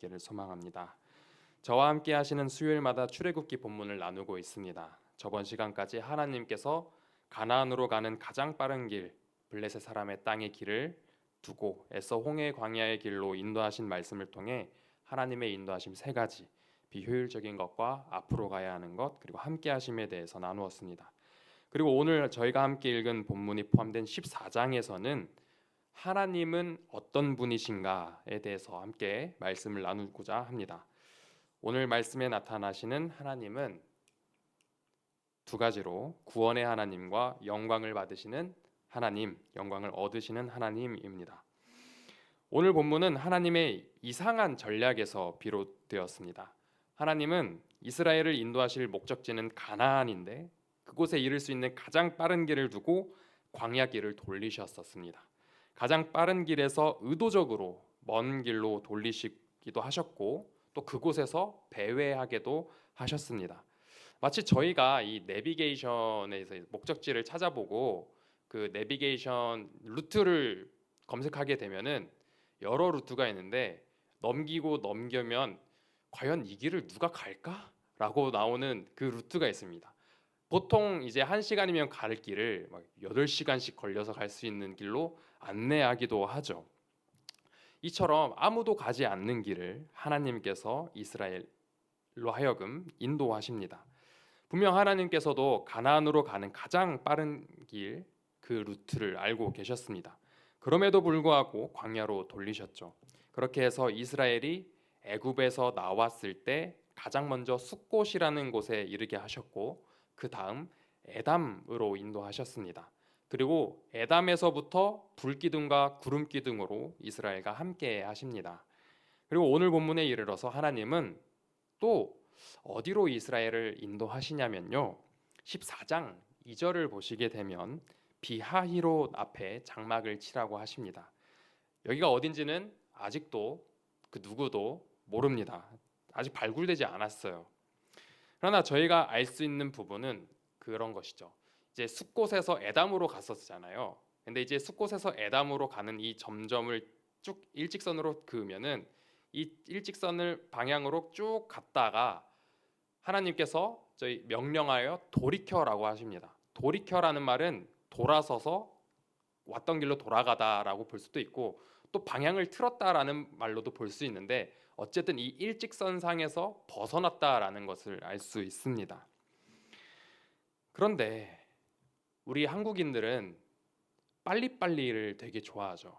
있기를 소망합니다. 저와 함께 하시는 수요일마다 출애굽기 본문을 나누고 있습니다. 저번 시간까지 하나님께서 가나안으로 가는 가장 빠른 길, 블레셋 사람의 땅의 길을 두고 애써 홍해 광야의 길로 인도하신 말씀을 통해 하나님의 인도하심 세 가지, 비효율적인 것과 앞으로 가야 하는 것, 그리고 함께 하심에 대해서 나누었습니다. 그리고 오늘 저희가 함께 읽은 본문이 포함된 14장에서는 하나님은 어떤 분이신가에 대해서 함께 말씀을 나누고자 합니다. 오늘 말씀에 나타나시는 하나님은 두 가지로 구원의 하나님과 영광을 받으시는 하나님, 영광을 얻으시는 하나님입니다. 오늘 본문은 하나님의 이상한 전략에서 비롯되었습니다. 하나님은 이스라엘을 인도하실 목적지는 가나안인데 그곳에 이를 수 있는 가장 빠른 길을 두고 광야 길을 돌리셨었습니다. 가장 빠른 길에서 의도적으로 먼 길로 돌리시기도 하셨고 또 그곳에서 배회하게도 하셨습니다. 마치 저희가 이 내비게이션에서 목적지를 찾아보고 그 내비게이션 루트를 검색하게 되면은 여러 루트가 있는데 넘기고 넘기면 과연 이 길을 누가 갈까? 라고 나오는 그 루트가 있습니다. 보통 이제 1시간이면 갈 길을 막 8시간씩 걸려서 갈 수 있는 길로 안내하기도 하죠. 이처럼 아무도 가지 않는 길을 하나님께서 이스라엘로 하여금 인도하십니다. 분명 하나님께서도 가나안으로 가는 가장 빠른 길, 그 루트를 알고 계셨습니다. 그럼에도 불구하고 광야로 돌리셨죠. 그렇게 해서 이스라엘이 애굽에서 나왔을 때 가장 먼저 숫곳이라는 곳에 이르게 하셨고 그 다음 에담으로 인도하셨습니다. 그리고 에담에서부터 불기둥과 구름기둥으로 이스라엘과 함께 하십니다. 그리고 오늘 본문에 이르러서 하나님은 또 어디로 이스라엘을 인도하시냐면요. 14장 2절을 보시게 되면 비하히롯 앞에 장막을 치라고 하십니다. 여기가 어딘지는 아직도 그 누구도 모릅니다. 아직 발굴되지 않았어요. 그러나 저희가 알 수 있는 부분은 그런 것이죠. 이제 숫곳에서 에담으로 갔었잖아요. 근데 이제 숫곳에서 에담으로 가는 이 점점을 쭉 일직선으로 그으면은 이 일직선을 방향으로 쭉 갔다가 하나님께서 저희 명령하여 돌이켜라고 하십니다. 돌이켜라는 말은 돌아서서 왔던 길로 돌아가다라고 볼 수도 있고 또 방향을 틀었다라는 말로도 볼 수 있는데 어쨌든 이 일직선상에서 벗어났다라는 것을 알 수 있습니다. 그런데 우리 한국인들은 빨리빨리를 되게 좋아하죠.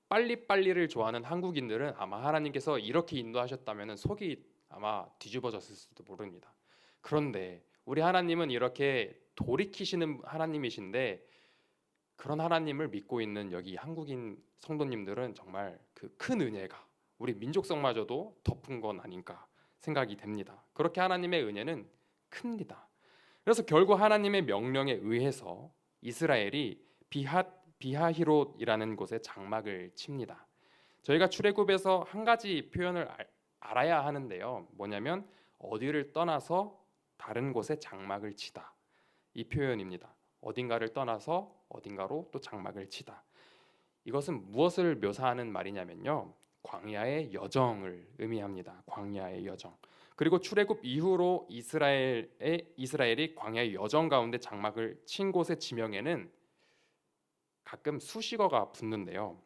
빨리빨리를 좋아하는 한국인들은 아마 하나님께서 이렇게 인도하셨다면 속이 아마 뒤집어졌을 수도 모릅니다. 그런데 우리 하나님은 이렇게 돌이키시는 하나님이신데 그런 하나님을 믿고 있는 여기 한국인 성도님들은 정말 그 큰 은혜가 우리 민족성마저도 덮은 건 아닌가 생각이 됩니다. 그렇게 하나님의 은혜는 큽니다. 그래서 결국 하나님의 명령에 의해서 이스라엘이 비하히롯이라는 곳에 장막을 칩니다. 저희가 출애굽에서 한 가지 표현을 알아야 하는데요. 뭐냐면 어디를 떠나서 다른 곳에 장막을 치다. 이 표현입니다. 어딘가를 떠나서 어딘가로 또 장막을 치다. 이것은 무엇을 묘사하는 말이냐면요. 광야의 여정을 의미합니다. 광야의 여정. 그리고 출애굽 이후로 이스라엘이 광야의 여정 가운데 장막을 친 곳의 지명에는 가끔 수식어가 붙는데요.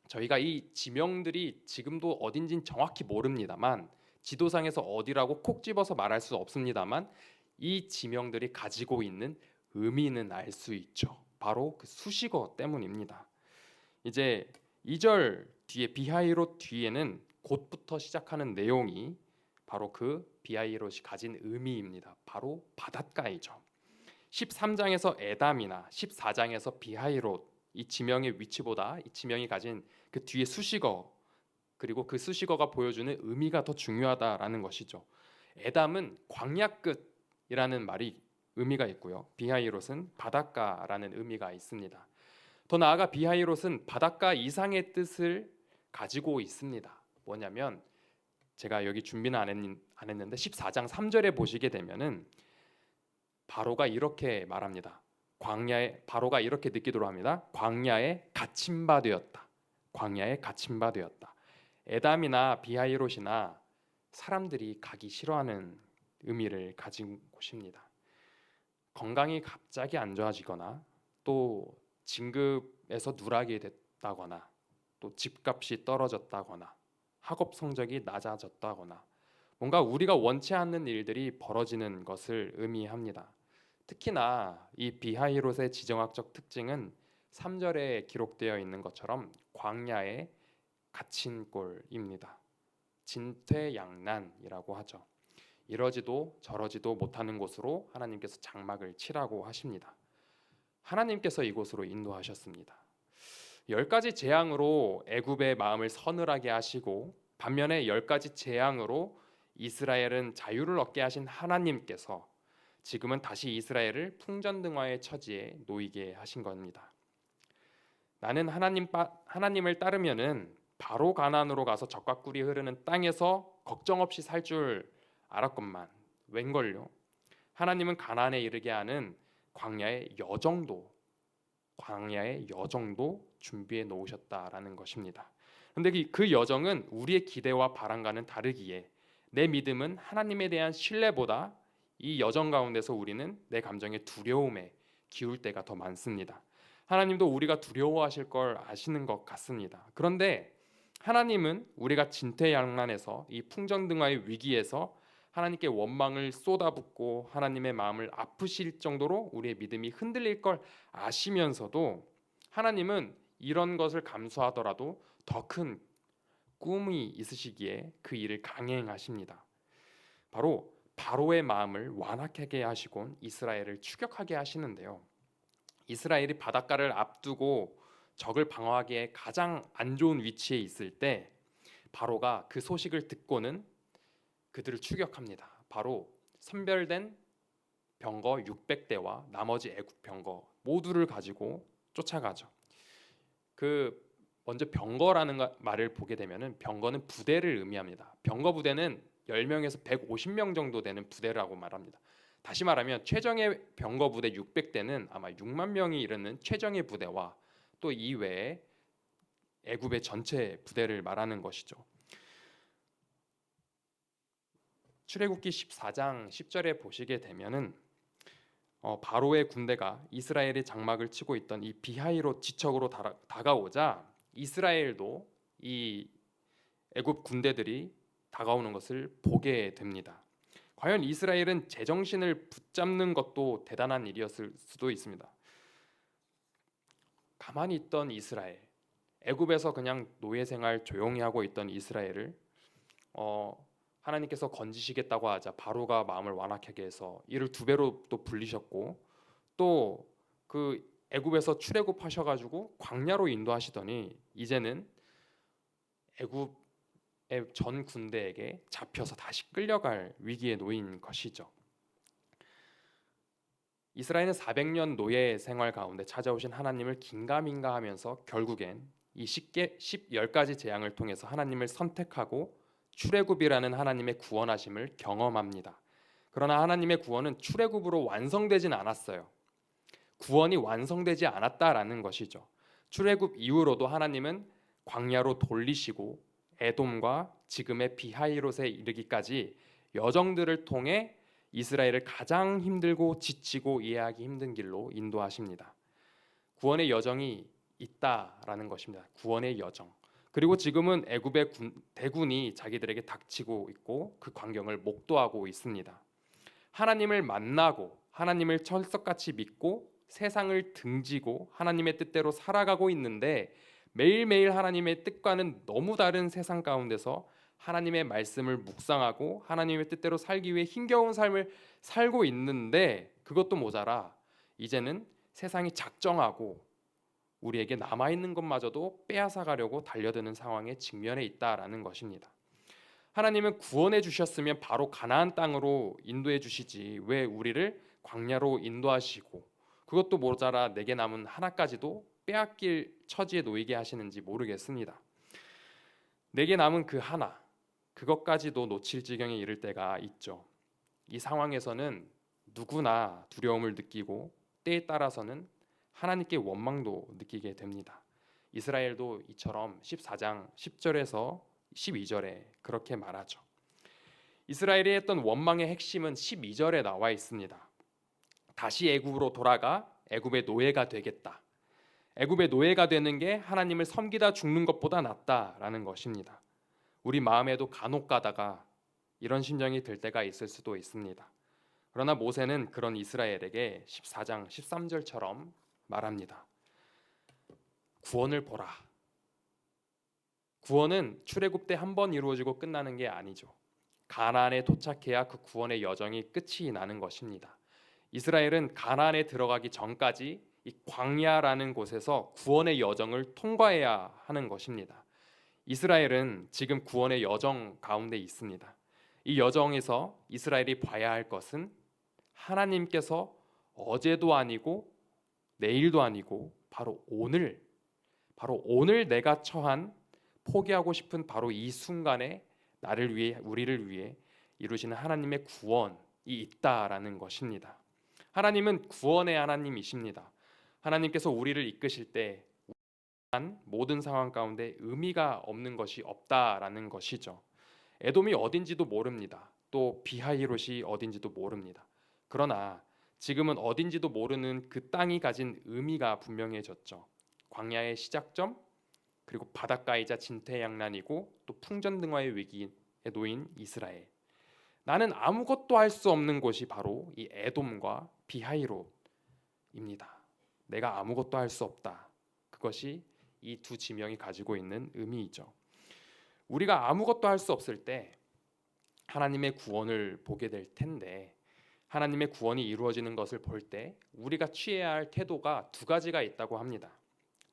저희가 이 지명들이 지금도 어딘진 정확히 모릅니다만 지도상에서 어디라고 콕 집어서 말할 수 없습니다만 이 지명들이 가지고 있는 의미는 알 수 있죠. 바로 그 수식어 때문입니다. 이제 2절 뒤에 비하이롯 뒤에는 곧부터 시작하는 내용이 바로 그 비하이롯이 가진 의미입니다. 바로 바닷가이죠. 13장에서 에담이나 14장에서 비하이롯 이 지명의 위치보다 이 지명이 가진 그 뒤에 수식어 그리고 그 수식어가 보여주는 의미가 더 중요하다라는 것이죠. 에담은 광야 끝이라는 말이 의미가 있고요. 비하이롯은 바닷가라는 의미가 있습니다. 더 나아가 비하이롯은 바닷가 이상의 뜻을 가지고 있습니다. 뭐냐면 제가 여기 준비는 안 했는데 14장 3절에 보시게 되면은 바로가 이렇게 말합니다. 바로가 이렇게 느끼도록 합니다. 광야에 갇힌 바 되었다. 광야에 갇힌 바 되었다. 에담이나 비하이롯이나 사람들이 가기 싫어하는 의미를 가진 곳입니다. 건강이 갑자기 안 좋아지거나 또 진급에서 누락이 됐다거나 또 집값이 떨어졌다거나 학업 성적이 낮아졌다거나 뭔가 우리가 원치 않는 일들이 벌어지는 것을 의미합니다. 특히나 이 비하이롯의 지정학적 특징은 3절에 기록되어 있는 것처럼 광야에 갇힌 꼴입니다. 진퇴양난이라고 하죠. 이러지도 저러지도 못하는 곳으로 하나님께서 장막을 치라고 하십니다. 하나님께서 이곳으로 인도하셨습니다. 10가지 재앙으로 애굽의 마음을 서늘하게 하시고 반면에 10가지 재앙으로 이스라엘은 자유를 얻게 하신 하나님께서 지금은 다시 이스라엘을 풍전등화의 처지에 놓이게 하신 겁니다. 나는 하나님을 따르면은 바로 가나안으로 가서 젖과 꿀이 흐르는 땅에서 걱정 없이 살 줄 알았건만 웬걸요? 하나님은 가나안에 이르게 하는 광야의 여정도 준비해 놓으셨다라는 것입니다. 그런데 그 여정은 우리의 기대와 바람과는 다르기에 내 믿음은 하나님에 대한 신뢰보다 이 여정 가운데서 우리는 내 감정의 두려움에 기울 때가 더 많습니다. 하나님도 우리가 두려워하실 걸 아시는 것 같습니다. 그런데 하나님은 우리가 진퇴양난에서 이 풍전등화의 위기에서 하나님께 원망을 쏟아붓고 하나님의 마음을 아프실 정도로 우리의 믿음이 흔들릴 걸 아시면서도 하나님은 이런 것을 감수하더라도 더 큰 꿈이 있으시기에 그 일을 강행하십니다. 바로 바로의 마음을 완악하게 하시곤 이스라엘을 추격하게 하시는데요. 이스라엘이 바닷가를 앞두고 적을 방어하기에 가장 안 좋은 위치에 있을 때 바로가 그 소식을 듣고는 그들을 추격합니다. 바로 선별된 병거 600대와 나머지 애국 병거 모두를 가지고 쫓아가죠. 먼저 병거라는 말을 보게 되면은 병거는 부대를 의미합니다. 병거 부대는 10명에서 150명 정도 되는 부대라고 말합니다. 다시 말하면 최정예 병거 부대 600대는 아마 6만 명이 이르는 최정예 부대와 또 이외에 애굽의 전체 부대를 말하는 것이죠. 출애굽기 14장 10절에 보시게 되면은 바로의 군대가 이스라엘의 장막을 치고 있던 이 비하이롯 지척으로 다가오자 이스라엘도 이 애굽 군대들이 다가오는 것을 보게 됩니다. 과연 이스라엘은 제정신을 붙잡는 것도 대단한 일이었을 수도 있습니다. 가만히 있던 이스라엘, 애굽에서 그냥 노예 생활 조용히 하고 있던 이스라엘을 하나님께서 건지시겠다고 하자 바로가 마음을 완악하게 해서 이를 2배로 또 불리셨고 또 그 애굽에서 출애굽하셔가지고 광야로 인도하시더니 이제는 애굽의 전 군대에게 잡혀서 다시 끌려갈 위기에 놓인 것이죠. 이스라엘은 400년 노예 생활 가운데 찾아오신 하나님을 긴가민가하면서 결국엔 이 10가지 재앙을 통해서 하나님을 선택하고 출애굽이라는 하나님의 구원하심을 경험합니다. 그러나 하나님의 구원은 출애굽으로 완성되진 않았어요. 구원이 완성되지 않았다라는 것이죠. 출애굽 이후로도 하나님은 광야로 돌리시고 에돔과 지금의 비하이롯에 이르기까지 여정들을 통해 이스라엘을 가장 힘들고 지치고 이해하기 힘든 길로 인도하십니다. 구원의 여정이 있다라는 것입니다. 구원의 여정. 그리고 지금은 애굽의 대군이 자기들에게 닥치고 있고 그 광경을 목도하고 있습니다. 하나님을 만나고 하나님을 철석같이 믿고 세상을 등지고 하나님의 뜻대로 살아가고 있는데 매일매일 하나님의 뜻과는 너무 다른 세상 가운데서 하나님의 말씀을 묵상하고 하나님의 뜻대로 살기 위해 힘겨운 삶을 살고 있는데 그것도 모자라 이제는 세상이 작정하고 우리에게 남아있는 것마저도 빼앗아 가려고 달려드는 상황에 직면해 있다라는 것입니다. 하나님은 구원해 주셨으면 바로 가나안 땅으로 인도해 주시지 왜 우리를 광야로 인도하시고 그것도 모자라 내게 남은 하나까지도 빼앗길 처지에 놓이게 하시는지 모르겠습니다. 내게 남은 그 하나 그것까지도 놓칠 지경에 이를 때가 있죠. 이 상황에서는 누구나 두려움을 느끼고 때에 따라서는 하나님께 원망도 느끼게 됩니다. 이스라엘도 이처럼 14장 10절에서 12절에 그렇게 말하죠. 이스라엘이 했던 원망의 핵심은 12절에 나와 있습니다. 다시 애굽으로 돌아가 애굽의 노예가 되겠다. 애굽의 노예가 되는 게 하나님을 섬기다 죽는 것보다 낫다라는 것입니다. 우리 마음에도 간혹 가다가 이런 심정이 들 때가 있을 수도 있습니다. 그러나 모세는 그런 이스라엘에게 14장 13절처럼 말합니다. 구원을 보라. 구원은 출애굽 때 한 번 이루어지고 끝나는 게 아니죠. 가나안에 도착해야 그 구원의 여정이 끝이 나는 것입니다. 이스라엘은 가나안에 들어가기 전까지 이 광야라는 곳에서 구원의 여정을 통과해야 하는 것입니다. 이스라엘은 지금 구원의 여정 가운데 있습니다. 이 여정에서 이스라엘이 봐야 할 것은 하나님께서 어제도 아니고 내일도 아니고 바로 오늘 내가 처한 포기하고 싶은 바로 이 순간에 나를 위해 우리를 위해 이루시는 하나님의 구원이 있다라는 것입니다. 하나님은 구원의 하나님이십니다. 하나님께서 우리를 이끄실 때 모든 상황 가운데 의미가 없는 것이 없다라는 것이죠. 에돔이 어딘지도 모릅니다. 또 비하히롯이 어딘지도 모릅니다. 그러나 지금은 어딘지도 모르는 그 땅이 가진 의미가 분명해졌죠. 광야의 시작점, 그리고 바닷가이자 진퇴양난이고 또 풍전등화의 위기에 놓인 이스라엘. 나는 아무것도 할 수 없는 곳이 바로 이 에돔과 비하히롯입니다. 내가 아무것도 할 수 없다. 그것이 이 두 지명이 가지고 있는 의미이죠. 우리가 아무것도 할 수 없을 때 하나님의 구원을 보게 될 텐데, 하나님의 구원이 이루어지는 것을 볼 때 우리가 취해야 할 태도가 두 가지가 있다고 합니다.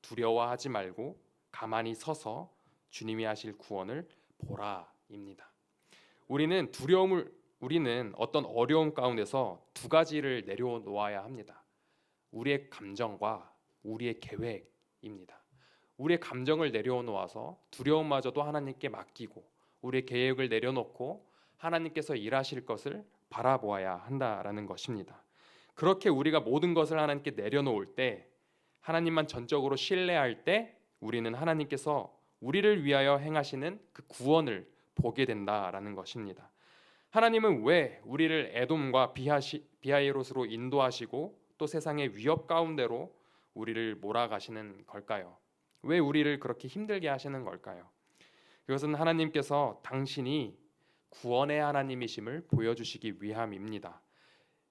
두려워하지 말고 가만히 서서 주님이 하실 구원을 보라입니다. 우리는 어떤 어려움 가운데서 두 가지를 내려놓아야 합니다. 우리의 감정과 우리의 계획입니다. 우리의 감정을 내려놓아서 두려움마저도 하나님께 맡기고 우리의 계획을 내려놓고 하나님께서 일하실 것을 바라보아야 한다라는 것입니다. 그렇게 우리가 모든 것을 하나님께 내려놓을 때, 하나님만 전적으로 신뢰할 때 우리는 하나님께서 우리를 위하여 행하시는 그 구원을 보게 된다라는 것입니다. 하나님은 왜 우리를 에돔과 비하히롯으로 인도하시고 또 세상의 위협 가운데로 우리를 몰아가시는 걸까요? 왜 우리를 그렇게 힘들게 하시는 걸까요? 그것은 하나님께서 당신이 구원의 하나님이심을 보여주시기 위함입니다.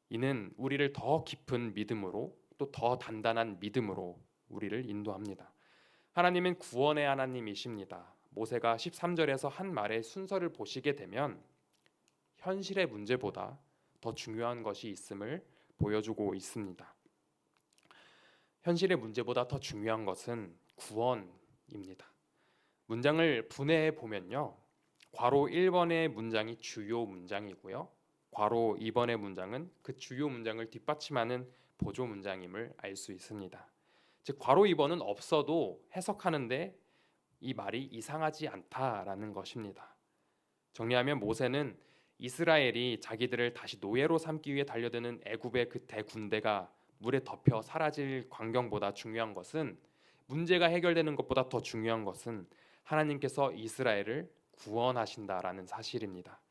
이는 우리를 더 깊은 믿음으로 또 더 단단한 믿음으로 우리를 인도합니다. 하나님은 구원의 하나님이십니다. 모세가 13절에서 한 말의 순서를 보시게 되면 현실의 문제보다 더 중요한 것이 있음을 보여주고 있습니다. 현실의 문제보다 더 중요한 것은 구원입니다. 문장을 분해해 보면요, 괄호 1번의 문장이 주요 문장이고요, 괄호 2번의 문장은 그 주요 문장을 뒷받침하는 보조 문장임을 알 수 있습니다. 즉 괄호 2번은 없어도 해석하는데 이 말이 이상하지 않다라는 것입니다. 정리하면 모세는 이스라엘이 자기들을 다시 노예로 삼기 위해 달려드는 애굽의 그 대군대가 물에 덮여 사라질 광경보다 중요한 것은, 문제가 해결되는 것보다 더 중요한 것은 하나님께서 이스라엘을 구원하신다라는 사실입니다.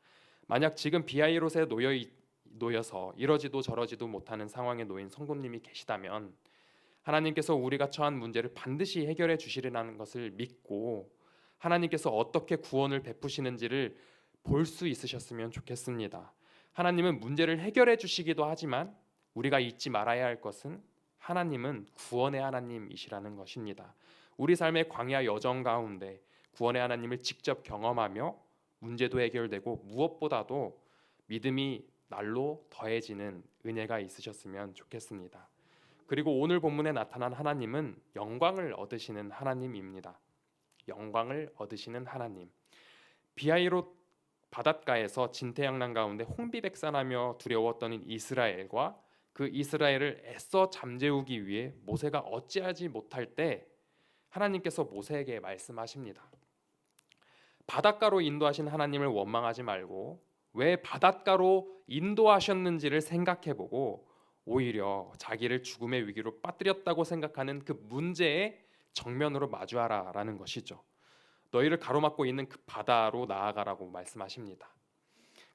만약 지금 비하히롯에 놓여서 이러지도 저러지도 못하는 상황에 놓인 성도님이 계시다면 하나님께서 우리가 처한 문제를 반드시 해결해 주시리라는 것을 믿고 하나님께서 어떻게 구원을 베푸시는지를 볼 수 있으셨으면 좋겠습니다. 하나님은 문제를 해결해 주시기도 하지만 우리가 잊지 말아야 할 것은 하나님은 구원의 하나님이시라는 것입니다. 우리 삶의 광야 여정 가운데 구원의 하나님을 직접 경험하며 문제도 해결되고 무엇보다도 믿음이 날로 더해지는 은혜가 있으셨으면 좋겠습니다. 그리고 오늘 본문에 나타난 하나님은 영광을 얻으시는 하나님입니다. 영광을 얻으시는 하나님. 비하히롯 바닷가에서 진퇴양난 가운데 홍비백산하며 두려웠던 이스라엘과 그 이스라엘을 애써 잠재우기 위해 모세가 어찌하지 못할 때 하나님께서 모세에게 말씀하십니다. 바닷가로 인도하신 하나님을 원망하지 말고 왜 바닷가로 인도하셨는지를 생각해보고 오히려 자기를 죽음의 위기로 빠뜨렸다고 생각하는 그 문제에 정면으로 마주하라라는 것이죠. 너희를 가로막고 있는 그 바다로 나아가라고 말씀하십니다.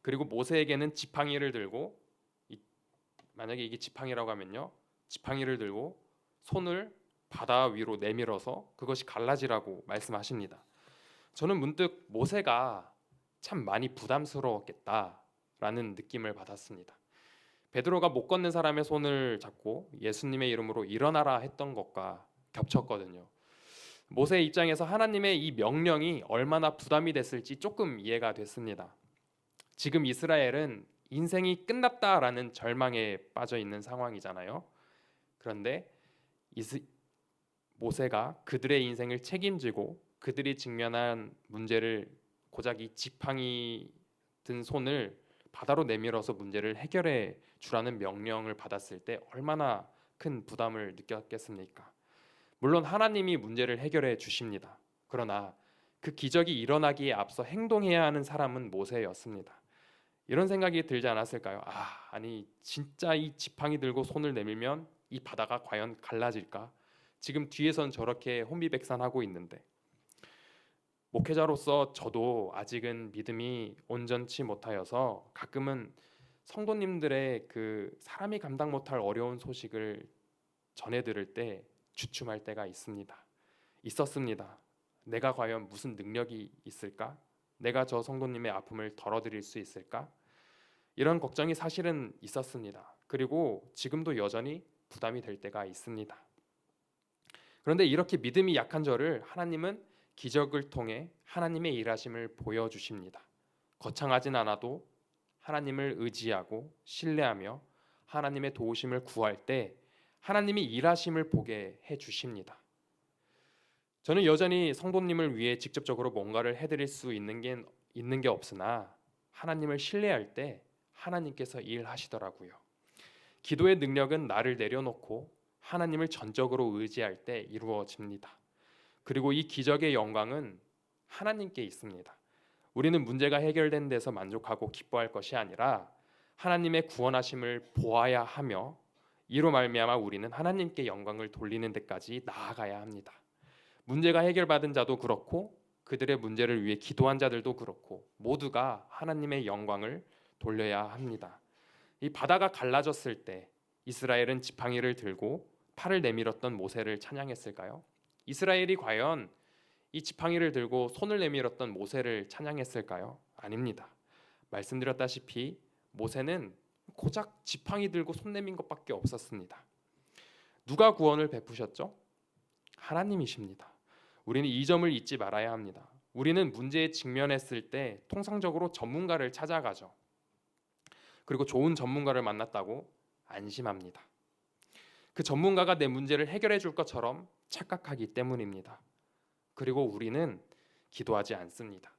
그리고 모세에게는 지팡이를 들고, 만약에 이게 지팡이라고 하면요, 지팡이를 들고 손을 바다 위로 내밀어서 그것이 갈라지라고 말씀하십니다. 저는 문득 모세가 참 많이 부담스러웠겠다라는 느낌을 받았습니다. 베드로가 못 걷는 사람의 손을 잡고 예수님의 이름으로 일어나라 했던 것과 겹쳤거든요. 모세의 입장에서 하나님의 이 명령이 얼마나 부담이 됐을지 조금 이해가 됐습니다. 지금 이스라엘은 인생이 끝났다라는 절망에 빠져 있는 상황이잖아요. 그런데 모세가 그들의 인생을 책임지고 그들이 직면한 문제를 고작 이 지팡이 든 손을 바다로 내밀어서 문제를 해결해 주라는 명령을 받았을 때 얼마나 큰 부담을 느꼈겠습니까? 물론 하나님이 문제를 해결해 주십니다. 그러나 그 기적이 일어나기에 앞서 행동해야 하는 사람은 모세였습니다. 이런 생각이 들지 않았을까요? 아니 진짜 이 지팡이 들고 손을 내밀면 이 바다가 과연 갈라질까? 지금 뒤에선 저렇게 혼비백산하고 있는데. 목회자로서 저도 아직은 믿음이 온전치 못하여서 가끔은 성도님들의 그 사람이 감당 못할 어려운 소식을 전해 들을 때 주춤할 때가 있었습니다. 내가 과연 무슨 능력이 있을까? 내가 저 성도님의 아픔을 덜어드릴 수 있을까? 이런 걱정이 사실은 있었습니다. 그리고 지금도 여전히 부담이 될 때가 있습니다. 그런데 이렇게 믿음이 약한 저를 하나님은 기적을 통해 하나님의 일하심을 보여주십니다. 거창하진 않아도 하나님을 의지하고 신뢰하며 하나님의 도우심을 구할 때 하나님이 일하심을 보게 해주십니다. 저는 여전히 성도님을 위해 직접적으로 뭔가를 해드릴 수 있는 게 없으나 하나님을 신뢰할 때 하나님께서 일하시더라고요. 기도의 능력은 나를 내려놓고 하나님을 전적으로 의지할 때 이루어집니다. 그리고 이 기적의 영광은 하나님께 있습니다. 우리는 문제가 해결된 데서 만족하고 기뻐할 것이 아니라 하나님의 구원하심을 보아야 하며 이로 말미암아 우리는 하나님께 영광을 돌리는 데까지 나아가야 합니다. 문제가 해결받은 자도 그렇고 그들의 문제를 위해 기도한 자들도 그렇고 모두가 하나님의 영광을 돌려야 합니다. 이 바다가 갈라졌을 때 이스라엘은 지팡이를 들고 팔을 내밀었던 모세를 찬양했을까요? 이스라엘이 과연 이 지팡이를 들고 손을 내밀었던 모세를 찬양했을까요? 아닙니다. 말씀드렸다시피 모세는 고작 지팡이 들고 손 내민 것밖에 없었습니다. 누가 구원을 베푸셨죠? 하나님이십니다. 우리는 이 점을 잊지 말아야 합니다. 우리는 문제에 직면했을 때 통상적으로 전문가를 찾아가죠. 그리고 좋은 전문가를 만났다고 안심합니다. 그 전문가가 내 문제를 해결해 줄 것처럼 착각하기 때문입니다. 그리고 우리는 기도하지 않습니다.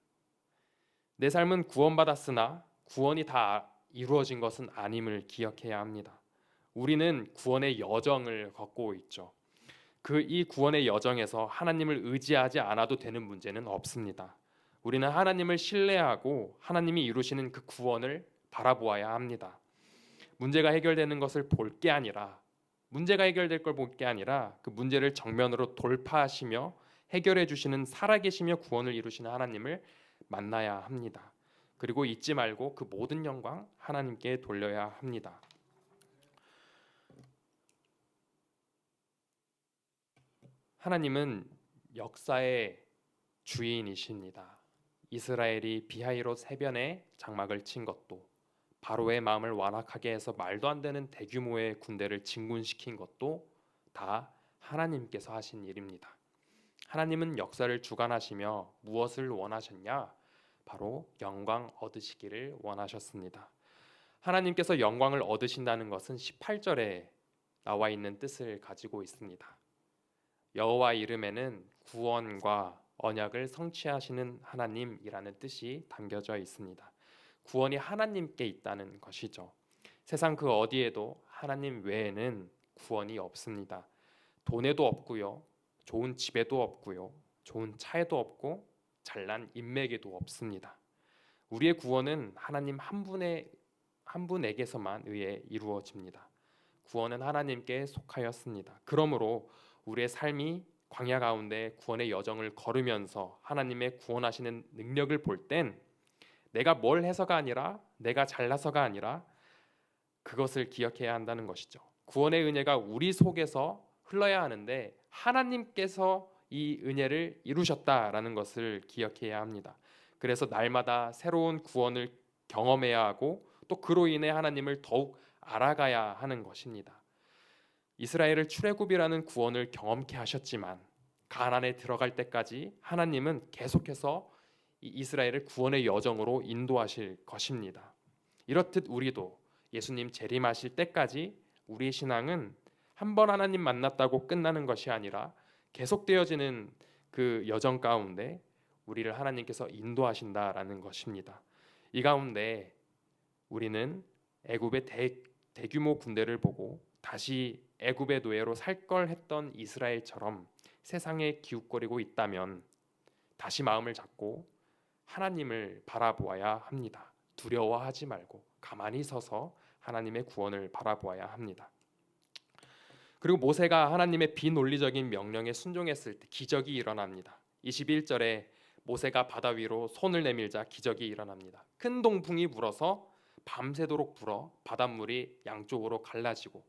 내 삶은 구원받았으나 구원이 다 이루어진 것은 아님을 기억해야 합니다. 우리는 구원의 여정을 걷고 있죠. 이 구원의 여정에서 하나님을 의지하지 않아도 되는 문제는 없습니다. 우리는 하나님을 신뢰하고 하나님이 이루시는 그 구원을 바라보아야 합니다. 문제가 해결되는 것을 볼 게 아니라 문제가 해결될 걸 볼 게 아니라 그 문제를 정면으로 돌파하시며 해결해 주시는 살아계시며 구원을 이루시는 하나님을 만나야 합니다. 그리고 잊지 말고 그 모든 영광 하나님께 돌려야 합니다. 하나님은 역사의 주인이십니다. 이스라엘이 비하이롯 해변에 장막을 친 것도 바로의 마음을 완악하게 해서 말도 안 되는 대규모의 군대를 진군시킨 것도 다 하나님께서 하신 일입니다. 하나님은 역사를 주관하시며 무엇을 원하셨냐? 바로 영광 얻으시기를 원하셨습니다. 하나님께서 영광을 얻으신다는 것은 18절에 나와 있는 뜻을 가지고 있습니다. 여호와 이름에는 구원과 언약을 성취하시는 하나님이라는 뜻이 담겨져 있습니다. 구원이 하나님께 있다는 것이죠. 세상 그 어디에도 하나님 외에는 구원이 없습니다. 돈에도 없고요, 좋은 집에도 없고요, 좋은 차에도 없고 잘난 인맥에도 없습니다. 우리의 구원은 하나님 한 분에게서만 의해 이루어집니다. 구원은 하나님께 속하였습니다. 그러므로 우리의 삶이 광야 가운데 구원의 여정을 걸으면서 하나님의 구원하시는 능력을 볼 땐 내가 뭘 해서가 아니라 내가 잘나서가 아니라 그것을 기억해야 한다는 것이죠. 구원의 은혜가 우리 속에서 흘러야 하는데 하나님께서 이 은혜를 이루셨다라는 것을 기억해야 합니다. 그래서 날마다 새로운 구원을 경험해야 하고 또 그로 인해 하나님을 더욱 알아가야 하는 것입니다. 이스라엘을 출애굽이라는 구원을 경험케 하셨지만 가나안에 들어갈 때까지 하나님은 계속해서 이 이스라엘을 구원의 여정으로 인도하실 것입니다. 이렇듯 우리도 예수님 재림하실 때까지 우리의 신앙은 한 번 하나님 만났다고 끝나는 것이 아니라 계속되어지는 그 여정 가운데 우리를 하나님께서 인도하신다라는 것입니다. 이 가운데 우리는 애굽의 대규모 군대를 보고 다시 애굽의 노예로 살 걸 했던 이스라엘처럼 세상에 기웃거리고 있다면 다시 마음을 잡고 하나님을 바라보아야 합니다. 두려워하지 말고 가만히 서서 하나님의 구원을 바라보아야 합니다. 그리고 모세가 하나님의 비논리적인 명령에 순종했을 때 기적이 일어납니다. 21절에 모세가 바다 위로 손을 내밀자 기적이 일어납니다. 큰 동풍이 불어서 밤새도록 불어 바닷물이 양쪽으로 갈라지고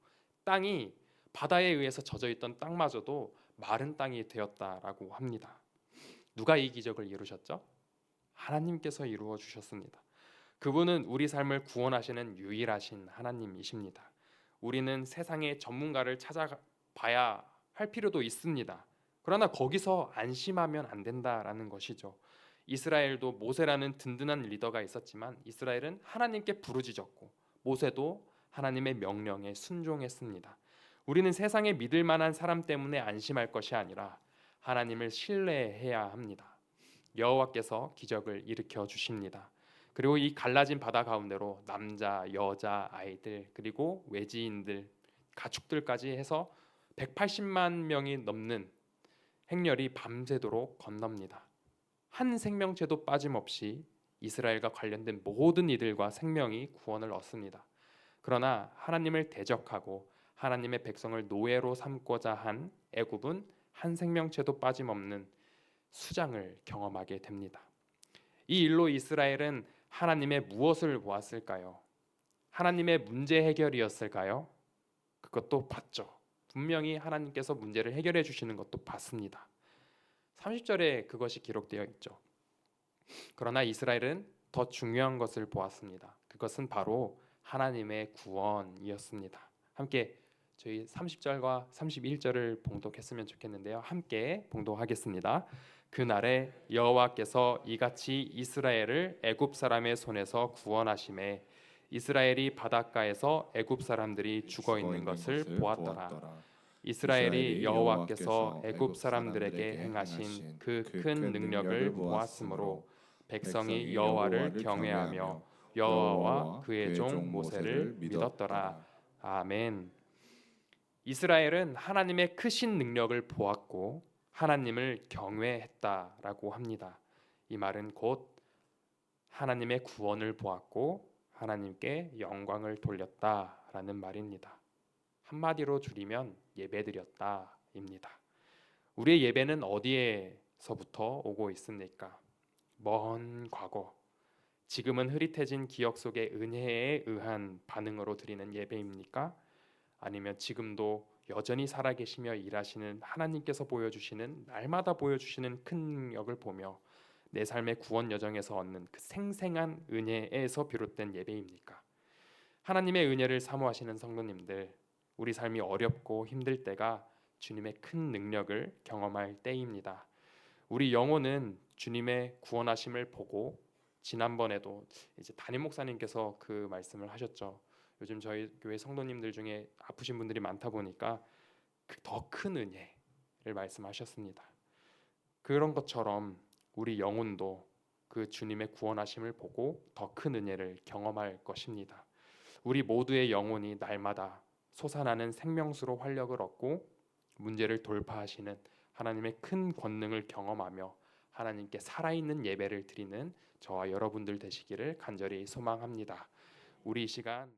땅이 바다에 의해서 젖어 있던 땅마저도 마른 땅이 되었다라고 합니다. 누가 이 기적을 이루셨죠? 하나님께서 이루어 주셨습니다. 그분은 우리 삶을 구원하시는 유일하신 하나님이십니다. 우리는 세상의 전문가를 찾아봐야 할 필요도 있습니다. 그러나 거기서 안심하면 안 된다라는 것이죠. 이스라엘도 모세라는 든든한 리더가 있었지만 이스라엘은 하나님께 부르짖었고 모세도 하나님의 명령에 순종했습니다. 우리는 세상에 믿을 만한 사람 때문에 안심할 것이 아니라 하나님을 신뢰해야 합니다. 여호와께서 기적을 일으켜 주십니다. 그리고 이 갈라진 바다 가운데로 남자, 여자, 아이들 그리고 외지인들, 가축들까지 해서 180만 명이 넘는 행렬이 밤새도록 건넙니다. 한 생명체도 빠짐없이 이스라엘과 관련된 모든 이들과 생명이 구원을 얻습니다. 그러나 하나님을 대적하고 하나님의 백성을 노예로 삼고자 한 애굽은 한 생명체도 빠짐없는 수장을 경험하게 됩니다. 이 일로 이스라엘은 하나님의 무엇을 보았을까요? 하나님의 문제 해결이었을까요? 그것도 봤죠. 분명히 하나님께서 문제를 해결해 주시는 것도 봤습니다. 30절에 그것이 기록되어 있죠. 그러나 이스라엘은 더 중요한 것을 보았습니다. 그것은 바로 하나님의 구원이었습니다. 함께 저희 30절과 31절을 봉독했으면 좋겠는데요. 함께 봉독하겠습니다. 그날에 여호와께서 이같이 이스라엘을 애굽 사람의 손에서 구원하심에 이스라엘이 바닷가에서 애굽 사람들이 죽어 있는 것을 보았더라. 이스라엘이 여호와께서 애굽 사람들에게 행하신 그 큰 능력을 보았으므로 백성이 여호와를 경외하며 여호와와 그의 종 모세를 믿었더라. 아멘. 이스라엘은 하나님의 크신 능력을 보았고 하나님을 경외했다라고 합니다. 이 말은 곧 하나님의 구원을 보았고 하나님께 영광을 돌렸다라는 말입니다. 한마디로 줄이면 예배드렸다입니다. 우리의 예배는 어디에서부터 오고 있습니까? 먼 과거, 지금은 흐릿해진 기억 속의 은혜에 의한 반응으로 드리는 예배입니까? 아니면 지금도 여전히 살아계시며 일하시는 하나님께서 보여주시는 날마다 보여주시는 큰 능력을 보며 내 삶의 구원 여정에서 얻는 그 생생한 은혜에서 비롯된 예배입니까? 하나님의 은혜를 사모하시는 성도님들, 우리 삶이 어렵고 힘들 때가 주님의 큰 능력을 경험할 때입니다. 우리 영혼은 주님의 구원하심을 보고 지난번에도 이제 담임 목사님께서 그 말씀을 하셨죠. 요즘 저희 교회 성도님들 중에 아프신 분들이 많다 보니까 더 큰 은혜를 말씀하셨습니다. 그런 것처럼 우리 영혼도 그 주님의 구원하심을 보고 더 큰 은혜를 경험할 것입니다. 우리 모두의 영혼이 날마다 솟아나는 생명수로 활력을 얻고 문제를 돌파하시는 하나님의 큰 권능을 경험하며 하나님께 살아있는 예배를 드리는 저와 여러분들 되시기를 간절히 소망합니다. 우리 이 시간